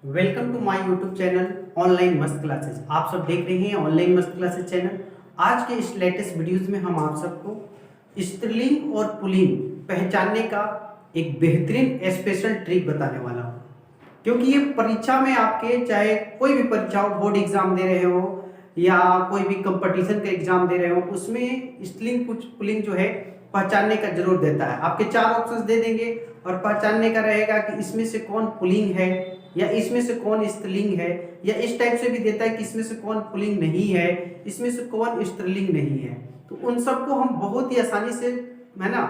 Welcome to my YouTube channel online मस्त classes. आप सब देख रहे हैं ऑनलाइन मस्त क्लासेस चैनल। आज के इस लेटेस्ट वीडियोस में हम आप सबको स्त्रीलिंग और पुल्लिंग पहचानने का एक बेहतरीन स्पेशल ट्रिक बताने वाला हूँ, क्योंकि ये परीक्षा में आपके चाहे कोई भी परीक्षा हो, बोर्ड एग्जाम दे रहे हो या कोई भी कंपटीशन का एग्जाम दे रहे हो, उसमें स्त्रीलिंग पुल्लिंग जो है पहचानने का जरूर देता है। आपके चार ऑप्शंस दे देंगे और पहचानने का रहेगा कि इसमें से कौन पुल्लिंग है या इसमें से कौन स्त्रीलिंग है, या इस टाइप से भी देता है कि इसमें से कौन पुल्लिंग नहीं है, इसमें से कौन स्त्रीलिंग नहीं है। तो उन सबको हम बहुत ही आसानी से है ना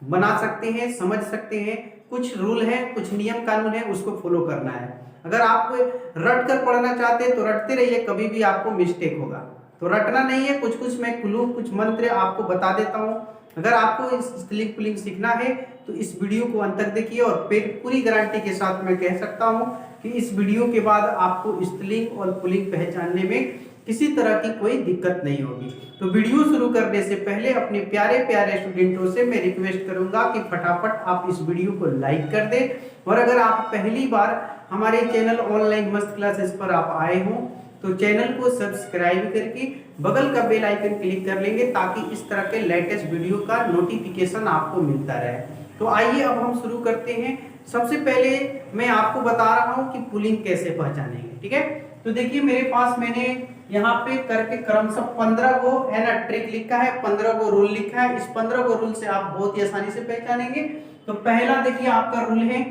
बना सकते हैं, समझ सकते हैं। कुछ रूल है, कुछ नियम कानून है, उसको फॉलो करना है। अगर आप रट कर पढ़ना चाहते हैं तो रटते रहिए, कभी भी आपको मिस्टेक होगा तो रटना नहीं है। कुछ कुछ मैं क्लू, कुछ मंत्र आपको बता देता हूँ। अगर आपको स्त्रीलिंग पुल्लिंग सीखना है तो इस वीडियो को अंत तक देखिए, और फिर पूरी गारंटी के साथ मैं कह सकता हूँ कि इस वीडियो के बाद आपको स्त्रीलिंग और पुल्लिंग पहचानने में किसी तरह की कोई दिक्कत नहीं होगी। तो वीडियो शुरू करने से पहले अपने प्यारे प्यारे स्टूडेंटों से मैं रिक्वेस्ट करूंगा कि फटाफट आप इस वीडियो को लाइक कर दें, और अगर आप पहली बार हमारे चैनल ऑनलाइन मस्त क्लासेस पर आप आए हों तो चैनल को सब्सक्राइब करके बगल का बेल आइकन क्लिक कर लेंगे, ताकि इस तरह के लेटेस्ट वीडियो का नोटिफिकेशन आपको मिलता रहे। तो आइए अब हम शुरू करते हैं। सबसे पहले मैं आपको बता रहा हूं कि पुल्लिंग कैसे पहचानेंगे, ठीक है। तो देखिए मेरे पास मैंने यहाँ पे करके क्रमशः 15 गो है ना ट्रिक लिखा है, 15 गो रूल लिखा है। इस 15 गो रूल से आप बहुत ही आसानी से पहचानेंगे। तो पहला देखिए आपका रूल है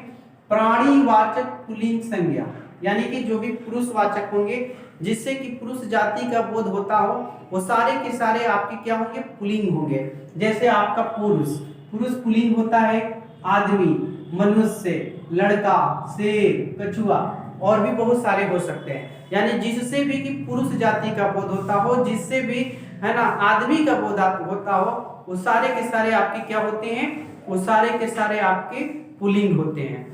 प्राणीवाचक पुल्लिंग संज्ञा, यानी कि जो भी पुरुषवाचक होंगे जिससे कि पुरुष जाति का बोध होता हो, वो सारे के सारे आपके क्या होंगे, पुल्लिंग होंगे। जैसे आपका पुरुष, पुरुष पुल्लिंग होता है आदमी, मनुष्य, लड़का, शेर, कछुआ, और भी बहुत सारे हो सकते हैं। यानी जिससे भी कि पुरुष जाति का बोध होता हो, जिससे भी है ना आदमी का बोध होता हो, वो सारे के सारे आपके क्या होते हैं, वो सारे के सारे आपके पुल्लिंग होते हैं।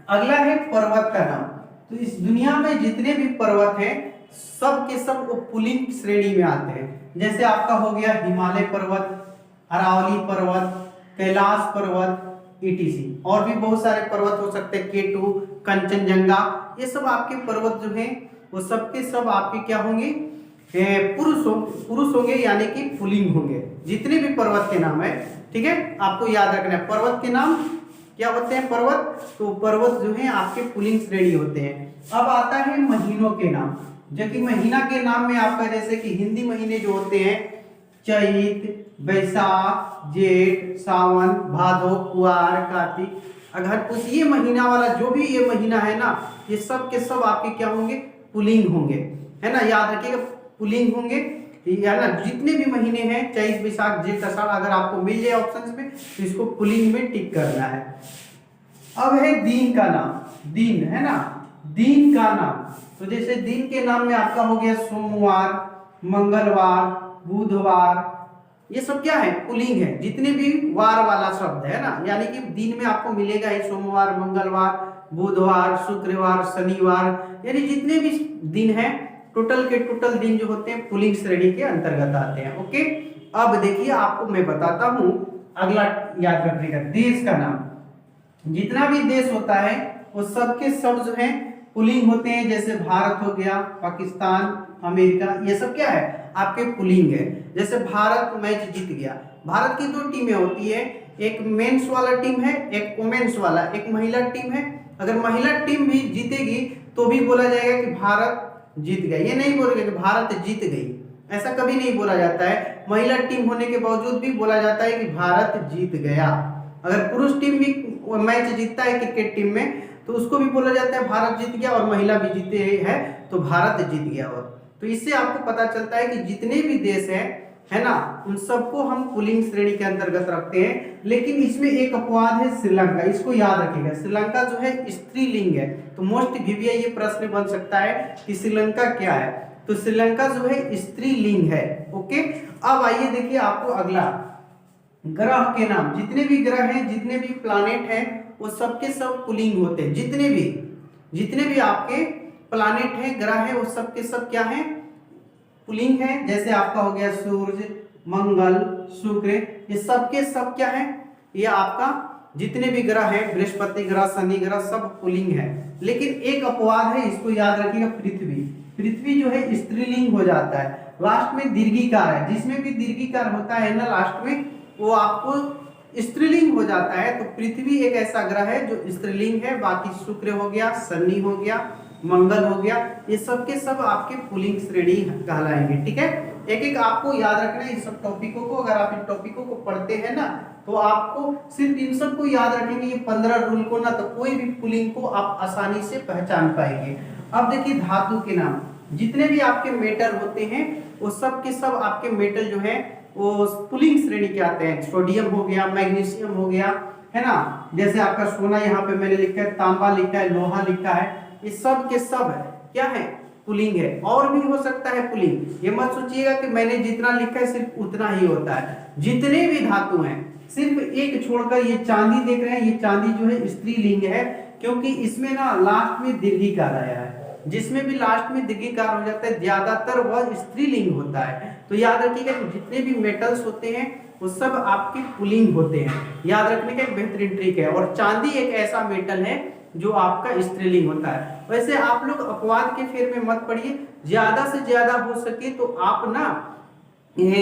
अगला है पर्वत का नाम। तो इस दुनिया में जितने भी पर्वत हैं सब के सब वो पुल्लिंग श्रेणी में आते हैं। जैसे आपका हो गया हिमालय पर्वत, अरावली पर्वत, कैलाश पर्वत, ईटीसी, और भी बहुत सारे पर्वत हो सकते हैं, केटू, कंचनजंगा। ये सब आपके पर्वत जो हैं वो सब के सब आपके क्या होंगे, पुरुष होंगे, यानी कि पुल्लिंग होंगे। जितने भी पर्वत के नाम है, ठीक है, आपको याद रखना है पर्वत के नाम क्या होते हैं। पर्वत, तो पर्वत जो है आपके पुल्लिंग श्रेणी होते हैं। अब आता है महीनों के नाम, जो कि महीना के नाम में आपका जैसे कि हिंदी महीने जो होते हैं चैत, बैसाख, जेठ, सावन, भादो, कुआर, कार्तिक, अगहन, ये महीना वाला जो भी ये महीना है ना, ये सब के सब आपके क्या होंगे, पुल्लिंग होंगे, है ना। याद रखिएगा पुल्लिंग होंगे, या ना जितने भी महीने हैं चैत, बैसाख, जेठ, आषाढ़, अगर आपको मिल जाए ऑप्शंस में तो इसको पुल्लिंग में टिक करना है। अब है दिन का नाम, दिन है ना, दिन का नाम। तो जैसे दिन के नाम में आपका हो गया सोमवार, मंगलवार, बुधवार, ये सब क्या है, पुल्लिंग है। जितने भी वार वाला शब्द है ना, यानी कि दिन में आपको मिलेगा ही सोमवार, मंगलवार, बुधवार, शुक्रवार, शनिवार, यानी जितने भी दिन है टोटल के टोटल दिन जो होते हैं पुल्लिंग श्रेणी के अंतर्गत आते हैं। ओके, अब देखिए आपको मैं बताता हूं अगला याद रखने का, देश का नाम। जितना भी देश होता है वो सबके सब जो है पुल्लिंग होते हैं। जैसे भारत हो गया, पाकिस्तान, अमेरिका, ये सब क्या है आपके पुल्लिंग है। जैसे भारत मैच जीत गया, भारत की दो टीमें होती है, एक मेंस वाला टीम है, एक वुमेन्स वाला, एक महिला टीम है। अगर महिला टीम भी जीतेगी तो भी बोला जाएगा कि भारत जीत गया, ये नहीं बोलेगा कि भारत जीत गई, ऐसा कभी नहीं बोला जाता है। महिला टीम होने के बावजूद भी बोला जाता है कि भारत जीत गया। अगर पुरुष टीम भी मैच जीतता है क्रिकेट टीम में तो उसको भी बोला जाता है भारत जीत गया, और महिला भी जीते है तो भारत जीत गया। और तो इससे आपको पता चलता है कि जितने भी देश हैं है ना, उन सबको हम पुल्लिंग श्रेणी के अंतर्गत रखते हैं। लेकिन इसमें एक अपवाद है, श्रीलंका, इसको याद रखिएगा। श्रीलंका जो है स्त्रीलिंग है, तो मोस्ट वीवीआई ये प्रश्न बन सकता है कि श्रीलंका क्या है, तो श्रीलंका जो है स्त्रीलिंग है। ओके, अब आइए देखिए आपको अगला, ग्रह के नाम। जितने भी ग्रह हैं, जितने भी प्लानेट हैं, वो सबके सब पुल्लिंग होते हैं। जितने भी आपके प्लानेट हैं, ग्रह हैं, वो सबके सब क्या हैं, पुल्लिंग है। जैसे आपका हो गया सूर्य, मंगल, शुक्र, ये सबके सब क्या है, ये आपका जितने भी ग्रह हैं, बृहस्पति ग्रह, शनि ग्रह, सब पुल्लिंग है। लेकिन एक अपवाद है, इसको याद रखिएगा, पृथ्वी। पृथ्वी जो है स्त्रीलिंग हो जाता है, लास्ट में दीर्घिकार है, जिसमें भी दीर्घिकार होता है ना लास्ट में, वो आपको स्त्रीलिंग हो जाता है। तो पृथ्वी एक ऐसा ग्रह है जो स्त्रीलिंग है। बाकी शुक्र हो गया, शनि हो गया, मंगल हो गया, ये सब के सब आपके पुल्लिंग श्रेणी कहलाएंगे। ठीक है, एक एक आपको याद रखना है इन सब टॉपिकों को। अगर आप इन टॉपिकों को पढ़ते हैं ना, तो आपको सिर्फ इन सब को याद रखेंगे, ये 15 रूल को ना, तो कोई भी पुल्लिंग को आप आसानी से पहचान पाएंगे। अब देखिए धातु के नाम, जितने भी आपके मेटल होते हैं वो सब के सब आपके मेटल जो है वो पुल्लिंग श्रेणी के आते हैं। सोडियम हो गया, मैग्नीशियम हो गया, है ना, जैसे आपका सोना यहाँ पे मैंने लिखा है, तांबा लिखा है, लोहा लिखा है, ये सब के सब है क्या है, पुल्लिंग है। और भी हो सकता है पुल्लिंग, ये मत सोचिएगा कि मैंने जितना लिखा है सिर्फ उतना ही होता है। जितने भी धातु हैं, सिर्फ एक छोड़कर, ये चांदी देख रहे हैं, ये चांदी जो है स्त्रीलिंग है, क्योंकि इसमें ना लास्ट में दीर्घिकार आया है। जिसमें भी लास्ट में दीर्घिकार हो जाता है ज्यादातर वह स्त्रीलिंग होता है। तो याद रखिएगा जितने भी मेटल्स होते हैं वो सब आपके पुल्लिंग होते हैं, याद रखने का एक बेहतरीन ट्रिक है। और चांदी एक ऐसा मेटल है जो आपका स्त्रीलिंग होता है। वैसे आप लोग अपवाद के फेर में मत पड़िए, ज्यादा से ज्यादा हो सके तो आप ना ये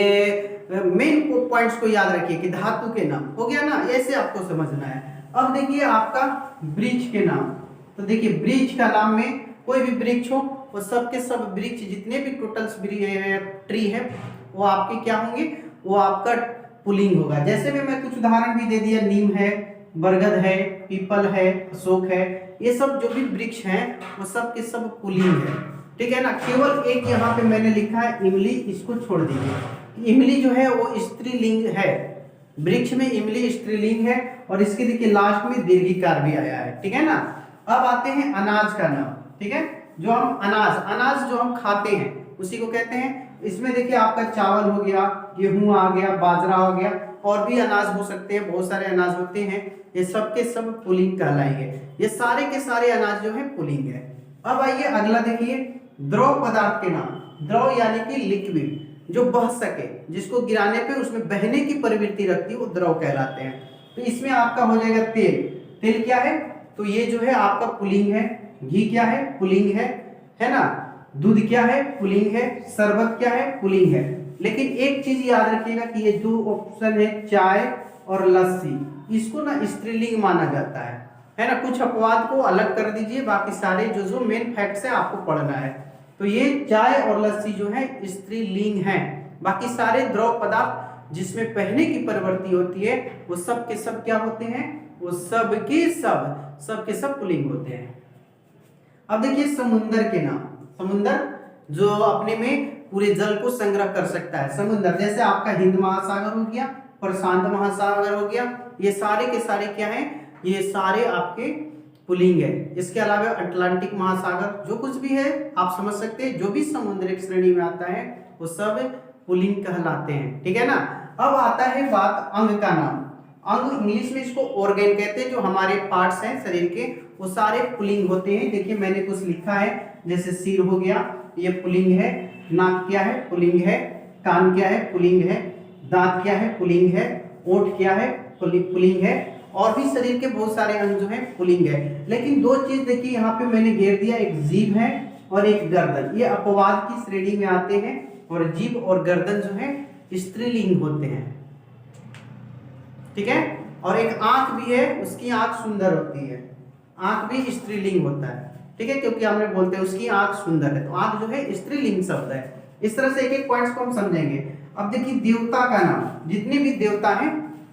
मेन पॉइंट्स को याद रखिए कि धातु के नाम हो गया ना, ऐसे आपको समझना है। अब देखिए आपका वृक्ष के नाम, तो देखिए वृक्ष का नाम में कोई भी वृक्ष हो, वो सब के सब वृक्ष, जितने भी टोटल्स ट्री है वो आपके क्या होंगे, वो आपका पुल्लिंग होगा। जैसे भी मैं कुछ उदाहरण भी दे दिया, नीम है, बरगद है, पीपल है, अशोक है, ये सब जो भी वृक्ष हैं वो सब के सब पुल्लिंग है। ठीक है ना, केवल एक यहाँ पे मैंने लिखा है इमली, इसको छोड़ दीजिए। इमली जो है वो स्त्रीलिंग है, वृक्ष में इमली स्त्रीलिंग है, और इसके देखिए लास्ट में दीर्घिकार भी आया है। ठीक है ना, अब आते हैं अनाज का नाम। ठीक है, जो हम अनाज जो हम खाते हैं उसी को कहते हैं। इसमें देखिए आपका चावल हो गया, गेहूं आ गया, बाजरा हो गया, और भी अनाज हो सकते हैं, बहुत सारे अनाज होते हैं, ये सब के सब पुल्लिंग कहलाएंगे। ये सारे के सारे अनाज जो है पुल्लिंग है। अब आइए अगला देखिए, द्रव पदार्थ के नाम। द्रव यानी कि लिक्विड, जो बह सके, जिसको गिराने पे उसमें बहने की प्रवृत्ति रखती है, वो द्रव कहलाते हैं। तो इसमें आपका हो जाएगा तेल। तेल क्या है, तो ये जो है आपका पुल्लिंग है। घी क्या है, पुल्लिंग है ना। दूध क्या है, पुल्लिंग है। शरबत क्या है, पुल्लिंग है। लेकिन एक चीज याद रखिएगा कि ये जो ऑप्शन है चाय और लस्सी, इसको ना स्त्रीलिंग माना जाता है ना। कुछ अपवाद को अलग कर दीजिए, बाकी सारे जो मेन फैक्ट्स है आपको पढ़ना है। तो ये चाय और लस्सी जो है स्त्रीलिंग है। बाकी सारे द्रव पदार्थ जिसमें पहने की प्रवृत्ति होती है वो सब के सब क्या होते हैं, वो सब के सब पुल्लिंग होते हैं। अब देखिए समुंदर के नाम। समुंदर जो अपने में पूरे जल को संग्रह कर सकता है। समुंदर जैसे आपका हिंद महासागर हो गया, प्रशांत महासागर हो गया, ये सारे के सारे क्या हैं, ये सारे आपके पुल्लिंग है। इसके अलावा अटलांटिक महासागर, जो कुछ भी है आप समझ सकते हैं, जो भी समुद्रिक श्रेणी में आता है वो सब पुल्लिंग कहलाते हैं। ठीक है ना। अब आता है बात अंग का नाम। अंग इंग्लिश में इसको ऑर्गन कहते हैं, जो हमारे पार्ट्स हैं शरीर के, वो सारे पुल्लिंग होते हैं। देखिए मैंने कुछ लिखा है, जैसे सिर हो गया, ये पुल्लिंग है। नाक क्या है, पुल्लिंग है। कान क्या है, पुल्लिंग है। दांत क्या है, पुल्लिंग है। ओठ क्या है, पुल्लिंग है। और भी शरीर के बहुत सारे अंग जो है पुल्लिंग है। लेकिन दो चीज देखिए यहाँ पे मैंने घेर दिया, एक जीभ है और एक गर्दन, ये अपवाद की श्रेणी में आते हैं। और जीभ और गर्दन जो है स्त्रीलिंग होते हैं। ठीक है। और एक आंख भी है, उसकी आंख सुंदर होती है, आंख भी स्त्रीलिंग होता है। ठीक है, क्योंकि हमने बोलते हैं उसकी आंख सुंदर है, तो आंख जो है स्त्रीलिंग शब्द है। इस तरह से एक एक पॉइंट्स को हम समझेंगे। अब देखिए देवता का नाम। जितने भी देवता हैं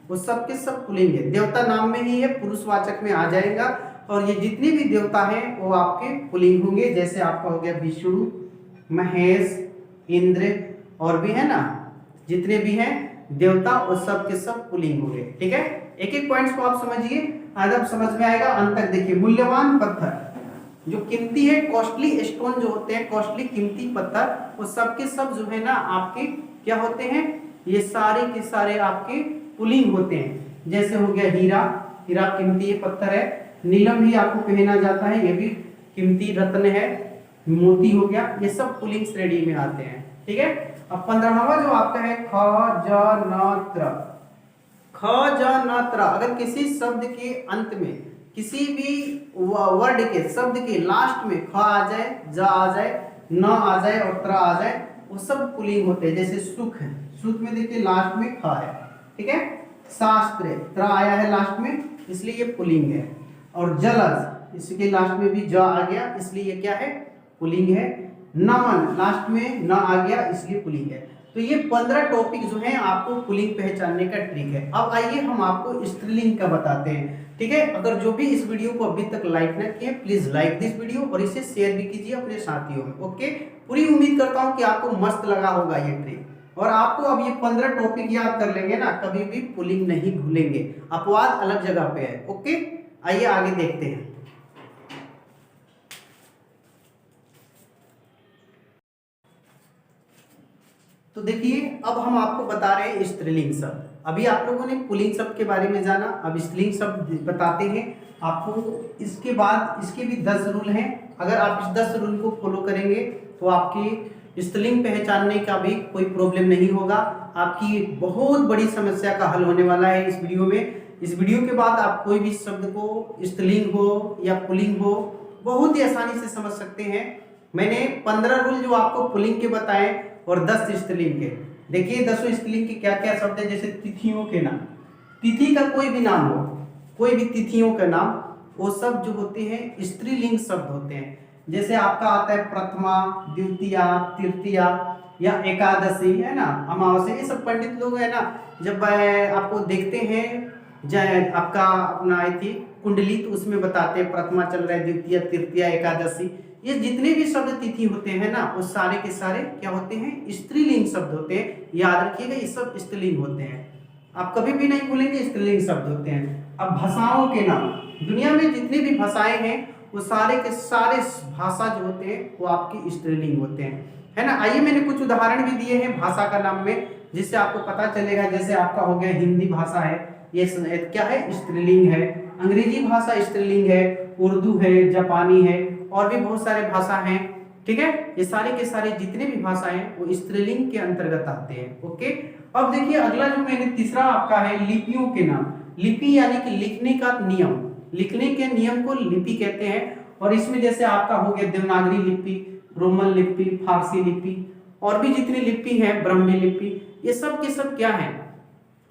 वो सब के सब पुल्लिंग है। देवता नाम में ही है, पुरुषवाचक में आ जाएगा। और ये जितने भी देवता हैं वो आपके पुल्लिंग होंगे। जैसे आपका हो गया विष्णु, महेश, इंद्र, और भी है ना, जितने भी हैं देवता वो सब के सब पुल्लिंग होंगे। ठीक है, एक एक पॉइंट्स को आप समझिए, आदब समझ में आएगा। अंत तक देखिए, मूल्यवान पत्थर जो कीमती है, कॉस्टली स्टोन जो होते हैं, कॉस्टली कीमती पत्थर, वो सब के सब जो है ना आपके क्या होते हैं, ये सारे के सारे आपके पुल्लिंग होते हैं। जैसे हो गया हीरा, हीरा कीमती पत्थर है। नीलम भी आपको पहना जाता है, ये भी कीमती रत्न है। मोती हो गया, ये सब पुल्लिंग श्रेणी में आते हैं। ठीक है। अब 15वां जो आपका है खजानात्र। ख ज न त्र, अगर किसी शब्द के अंत में किसी भी वर्ड के शब्द के लास्ट में ख आ जाए, ज आ जाए, न आ जाए और त्र आ जाए, वो सब पुल्लिंग होते हैं। जैसे सुख है, सुख में देखिए लास्ट में ख है, ठीक है। शास्त्र त्र आया है लास्ट में, इसलिए ये पुल्लिंग है। और जलज, इसके लास्ट में भी ज आ गया, इसलिए ये क्या है, पुल्लिंग है। नमन लास्ट में न आ गया, इसलिए पुल्लिंग है। तो ये 15 टॉपिक जो हैं आपको पुल्लिंग पहचानने का ट्रिक है। अब आइए हम आपको स्त्रीलिंग का बताते हैं, ठीक है। अगर जो भी इस वीडियो को अभी तक लाइक ना किए, प्लीज लाइक दिस वीडियो और इसे शेयर भी कीजिए अपने साथियों में, ओके। पूरी उम्मीद करता हूं कि आपको मस्त लगा होगा ये ट्रिक, और आपको अब ये 15 टॉपिक याद कर लेंगे ना, कभी भी पुल्लिंग नहीं भूलेंगे। अपवाद अलग जगह पे है, ओके। आइए आगे देखते हैं। तो देखिए अब हम आपको बता रहे हैं स्त्रीलिंग शब्द। अभी आप लोगों ने पुल्लिंग शब्द के बारे में जाना, अब स्त्रीलिंग शब्द बताते हैं आपको। इसके बाद इसके भी 10 रूल हैं। अगर आप इस 10 रूल को फॉलो करेंगे तो आपकी स्त्रीलिंग पहचानने का भी कोई प्रॉब्लम नहीं होगा। आपकी बहुत बड़ी समस्या का हल होने वाला है इस वीडियो में। इस वीडियो के बाद आप कोई भी शब्द को स्त्रीलिंग हो या पुल्लिंग हो बहुत ही आसानी से समझ सकते हैं। मैंने 15 रूल जो आपको पुल्लिंग के बताए और 10 स्त्रीलिंग के। देखिए 10 स्त्रीलिंग के क्या क्या शब्द है। जैसे तिथियों के नाम, तिथि का कोई भी नाम हो, कोई भी तिथियों का नाम, वो सब जो होते हैं स्त्रीलिंग शब्द होते हैं। जैसे आपका आता है प्रथमा, द्वितीया, तृतीया या एकादशी, है ना, अमावस्या, ये सब पंडित लोग है ना, जब आपको देखते हैं आपका अपना आई थी कुंडली, तो उसमें बताते हैं प्रथमा चल रहा है, द्वितीय, तृतीया, एकादशी, ये जितने भी शब्द तिथि होते हैं ना, वो सारे के सारे क्या होते हैं, स्त्रीलिंग शब्द होते हैं। याद रखिएगा ये सब स्त्रीलिंग होते हैं, आप कभी भी नहीं भूलेंगे, स्त्रीलिंग शब्द होते हैं। अब भाषाओं के नाम, दुनिया में जितनी भी भाषाएं हैं वो सारे के सारे भाषा जो होते हैं वो आपकी स्त्रीलिंग होते हैं, है ना। आइए मैंने कुछ उदाहरण भी दिए हैं भाषा का नाम में, जिससे आपको पता चलेगा। जैसे आपका हो गया हिंदी भाषा है, ये क्या है, स्त्रीलिंग है। अंग्रेजी भाषा स्त्रीलिंग है, उर्दू है, जापानी है, और भी बहुत सारे भाषा हैं, ठीक है। ये सारे के सारे जितने भी भाषाएं वो स्त्रीलिंग के अंतर्गत आते हैं, ओके। अब देखिए अगला जो मैंने तीसरा आपका है लिपियों के नाम। लिपि यानी कि लिखने का नियम, लिखने के नियम को लिपि कहते हैं। और इसमें जैसे आपका हो गया देवनागरी लिपि, रोमन लिपि, फारसी लिपि, और भी जितनी लिपि है, ब्राह्मी लिपि, ये सब के सब क्या है,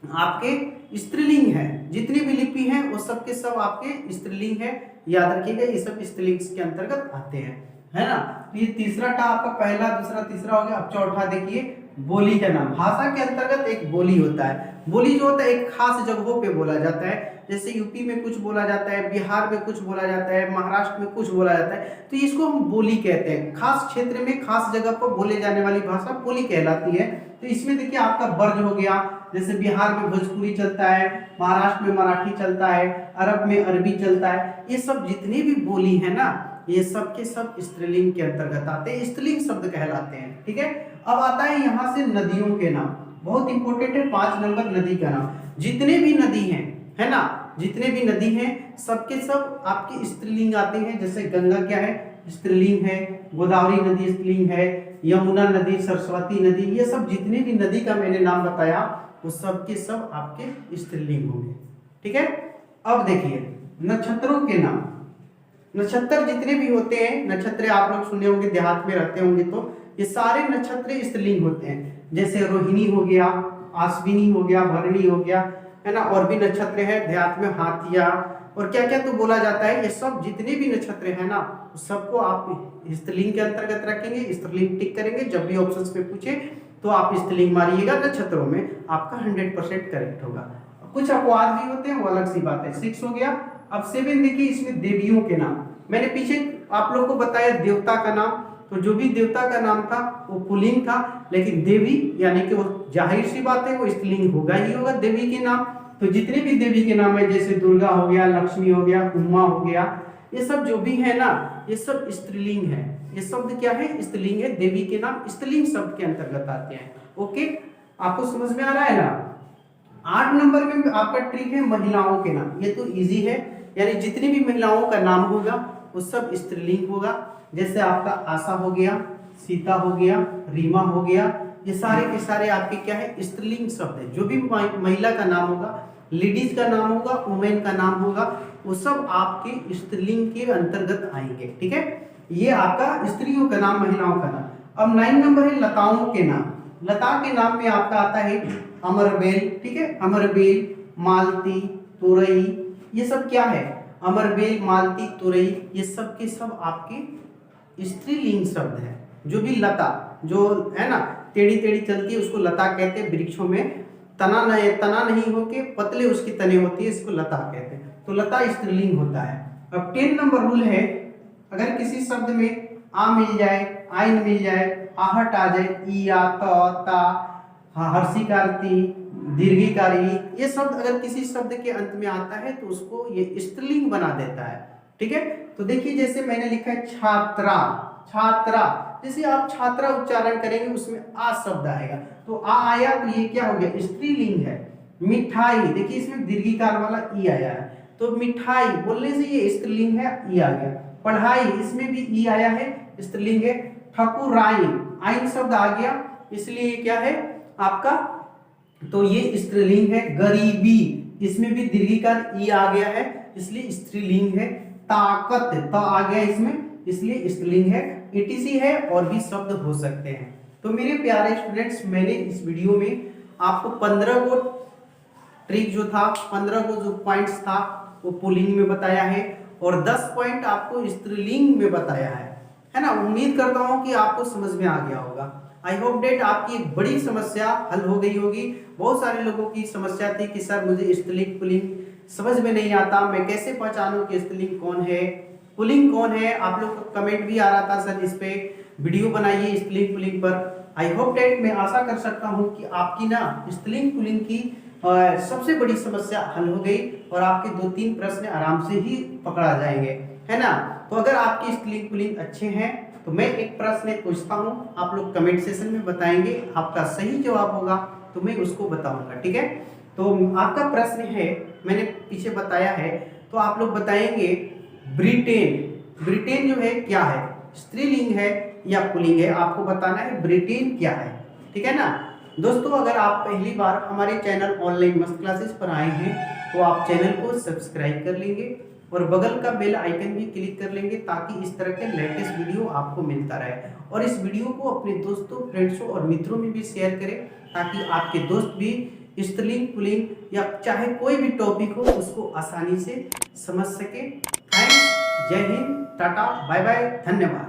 आपके स्त्रीलिंग है। जितनी भी लिपि है वो सब के सब आपके स्त्रीलिंग है, याद रखिएगा, ये सब स्त्रीलिंग के अंतर्गत आते हैं, है ना। तो ये तीसरा था आपका, पहला, दूसरा, तीसरा हो गया। अब चौथा देखिए बोली का नाम। भाषा के अंतर्गत एक बोली होता है। बोली जो होता है एक खास जगहों पे बोला जाता है। जैसे यूपी में कुछ बोला जाता है, बिहार में कुछ बोला जाता है, महाराष्ट्र में कुछ बोला जाता है, तो इसको हम बोली कहते हैं। खास क्षेत्र में खास जगह पर बोले जाने वाली भाषा बोली कहलाती है। तो इसमें देखिए आपका ब्रज हो गया, जैसे बिहार में भोजपुरी चलता है, महाराष्ट्र में मराठी चलता है, अरब में अरबी चलता है। ये सब जितनी भी बोली है ना, ये सब के सब स्त्रीलिंग के अंतर्गत आते हैं, स्त्रीलिंग शब्द कहलाते हैं, ठीक है। अब आता है यहाँ से नदियों के नाम, बहुत इंपॉर्टेंट है। 5 नंबर नदी का नाम। जितने भी नदी हैं, है ना, जितने भी नदी हैं सबके सब आपके स्त्रीलिंग आते हैं। जैसे गंगा क्या है, स्त्रीलिंग है, गोदावरी नदी स्त्रीलिंग है, यमुना नदी, सरस्वती नदी, ये सब जितने भी नदी का मैंने नाम बताया वो सब के सब आपके स्त्रीलिंग होंगे, ठीक है। अब देखिए नक्षत्रों के नाम। नक्षत्र जितने भी होते हैं, नक्षत्र आप लोग सुने होंगे, देहात में रहते होंगे तो ये सारे नक्षत्र स्त्रीलिंग होते हैं। जैसे रोहिणी हो गया, आश्विनी हो गया, भरणी हो गया, है ना, और भी नक्षत्र है देहात में, हाथिया और क्या क्या तो बोला जाता है। ये सब जितने भी नक्षत्र है ना, सबको आप स्त्रीलिंग के अंतर्गत रखेंगे, स्त्रीलिंग टिक करेंगे। जब भी ऑप्शंस पे पूछे तो आप स्त्रीलिंग मारिएगा नक्षत्रों में, आपका 100% करेक्ट होगा। कुछ अपवाद भी होते हैं, वो अलग सी बात है। 6 हो गया। अब 7 देखिए, इसमें देवियों के नाम। मैंने पीछे आप लोग को बताया देवता का नाम, तो जो भी देवता का नाम था वो पुल्लिंग था, लेकिन देवी यानी कि वो जाहिर सी बात है वो स्त्रीलिंग होगा ही होगा, देवी के नाम। तो जितने भी देवी के नाम है, जैसे दुर्गा हो गया, लक्ष्मी हो गया, उमा हो गया, ये सब जो भी है ना, ये सब स्त्रीलिंग है। ये शब्द क्या है, स्त्रीलिंग है। देवी के नाम स्त्रीलिंग शब्द के अंतर्गत आते हैं, ओके। आपको समझ में आ रहा है ना। 8 नंबर में आपका ट्रिक है महिलाओं के नाम। ये तो इजी है, यानी जितनी भी महिलाओं का नाम होगा वो सब स्त्रीलिंग होगा। जैसे आपका आशा हो गया, सीता हो गया, रीमा हो गया, ये सारे के सारे आपके क्या है, स्त्रीलिंग शब्द है। जो भी महिला का नाम होगा लेडीज का नाम होगा, वुमेन का नाम होगा, वो सब आपके स्त्रीलिंग के अंतर्गत आएंगे। ठीक है, ये आपका स्त्रियों का नाम, महिलाओं का नाम। अब 9 नंबर है लताओं के नाम। लता के नाम में आपका आता है अमरबेल। ठीक है, अमरबेल, मालती, तुरई, ये सब क्या है? अमरबेल, मालती, तुरई, ये सब के सब आपके स्त्रीलिंग शब्द है। जो भी लता जो है ना टेढ़ी टेढ़ी चलती है उसको लता कहते हैं। वृक्षों में तना नहीं होके पतले उसकी तने होती है, इसको लता कहते हैं। तो लता स्त्रीलिंग होता है। अब 10 नंबर रूल है, अगर किसी शब्द में आ मिल जाए, आइन मिल जाए, आहट आ जाए, ई आ त ता, हर्षिकारती, दीर्घिकारी, ये शब्द अगर किसी शब्द के अंत में आता है तो उसको ये स्त्रीलिंग बना देता है। ठीक है, तो देखिए जैसे मैंने लिखा है छात्रा, छात्रा, जैसे आप छात्रा उच्चारण करेंगे उसमें आ शब्द आएगा, तो आ आया तो ये क्या हो गया? स्त्रीलिंग है। मिठाई, देखिए इसमें दीर्घिकार वाला ई आया है, तो मिठाई बोलने से ये स्त्रीलिंग है, ई आ गया। पढ़ाई, इसमें भी ई आया है, स्त्रीलिंग है। ठकुराइन, आइन शब्द आ गया, इसलिए ये क्या है आपका? तो ये स्त्रीलिंग है। गरीबी, इसमें भी दीर्घिकार ई आ गया है, इसलिए स्त्रीलिंग है। ताकत, त आ गया इसमें, इसलिए स्त्रीलिंग है। ईटीसी है, और भी शब्द हो सकते हैं। तो मेरे प्यारे स्टूडेंट्स, मैंने इस वीडियो में आपको 15 को ट्रिक जो था, 15 को जो पॉइंट्स था वो पुल्लिंग में बताया है, और 10 पॉइंट आपको स्त्रीलिंग में बताया है ना। उम्मीद करता हूं कि आपको समझ में आ गया होगा। आई होप डेट आपकी एक बड़ी समस्या हल हो गई होगी। बहुत सारे लोगों की समस्या थी कि सर मुझे स्त्रीलिंग पुल्लिंग समझ में नहीं आता, मैं कैसे पहचानूं कि स्त्रीलिंग कौन है, पुल्लिंग कौन है। आप लोग का कमेंट भी आ रहा था सर इस पे वीडियो बनाइए स्त्रीलिंग पुल्लिंग पर। आई होप डेट मैं आशा कर सकता हूं कि आपकी ना स्त्रीलिंग पुल्लिंग की सबसे बड़ी समस्या हल हो गई, और आपके 2-3 प्रश्न आराम से ही पकड़ा जाएंगे, है ना। तो अगर आपकी स्त्रीलिंग पुल्लिंग अच्छे हैं तो मैं एक प्रश्न पूछता हूं, आप लोग कमेंट सेशन में बताएंगे, आपका सही जवाब होगा तो मैं उसको बताऊंगा। ठीक है, तो आपका प्रश्न है, मैंने पीछे बताया है, तो आप लोग बताएंगे ब्रिटेन। ब्रिटेन जो है क्या है, स्त्रीलिंग है या पुल्लिंग है, आपको बताना है ब्रिटेन क्या है। ठीक है ना दोस्तों, अगर आप पहली बार हमारे चैनल ऑनलाइन मस्त क्लासेस पर आए हैं तो आप चैनल को सब्सक्राइब कर लेंगे और बगल का बेल आइकन भी क्लिक कर लेंगे, ताकि इस तरह के लेटेस्ट वीडियो आपको मिलता रहे। और इस वीडियो को अपने दोस्तों, फ्रेंड्सों और मित्रों में भी शेयर करें, ताकि आपके दोस्त भी स्त्रीलिंग पुल्लिंग या चाहे कोई भी टॉपिक हो उसको आसानी से समझ सके। थैंक्स, जय हिंद, टाटा, बाय बाय, धन्यवाद।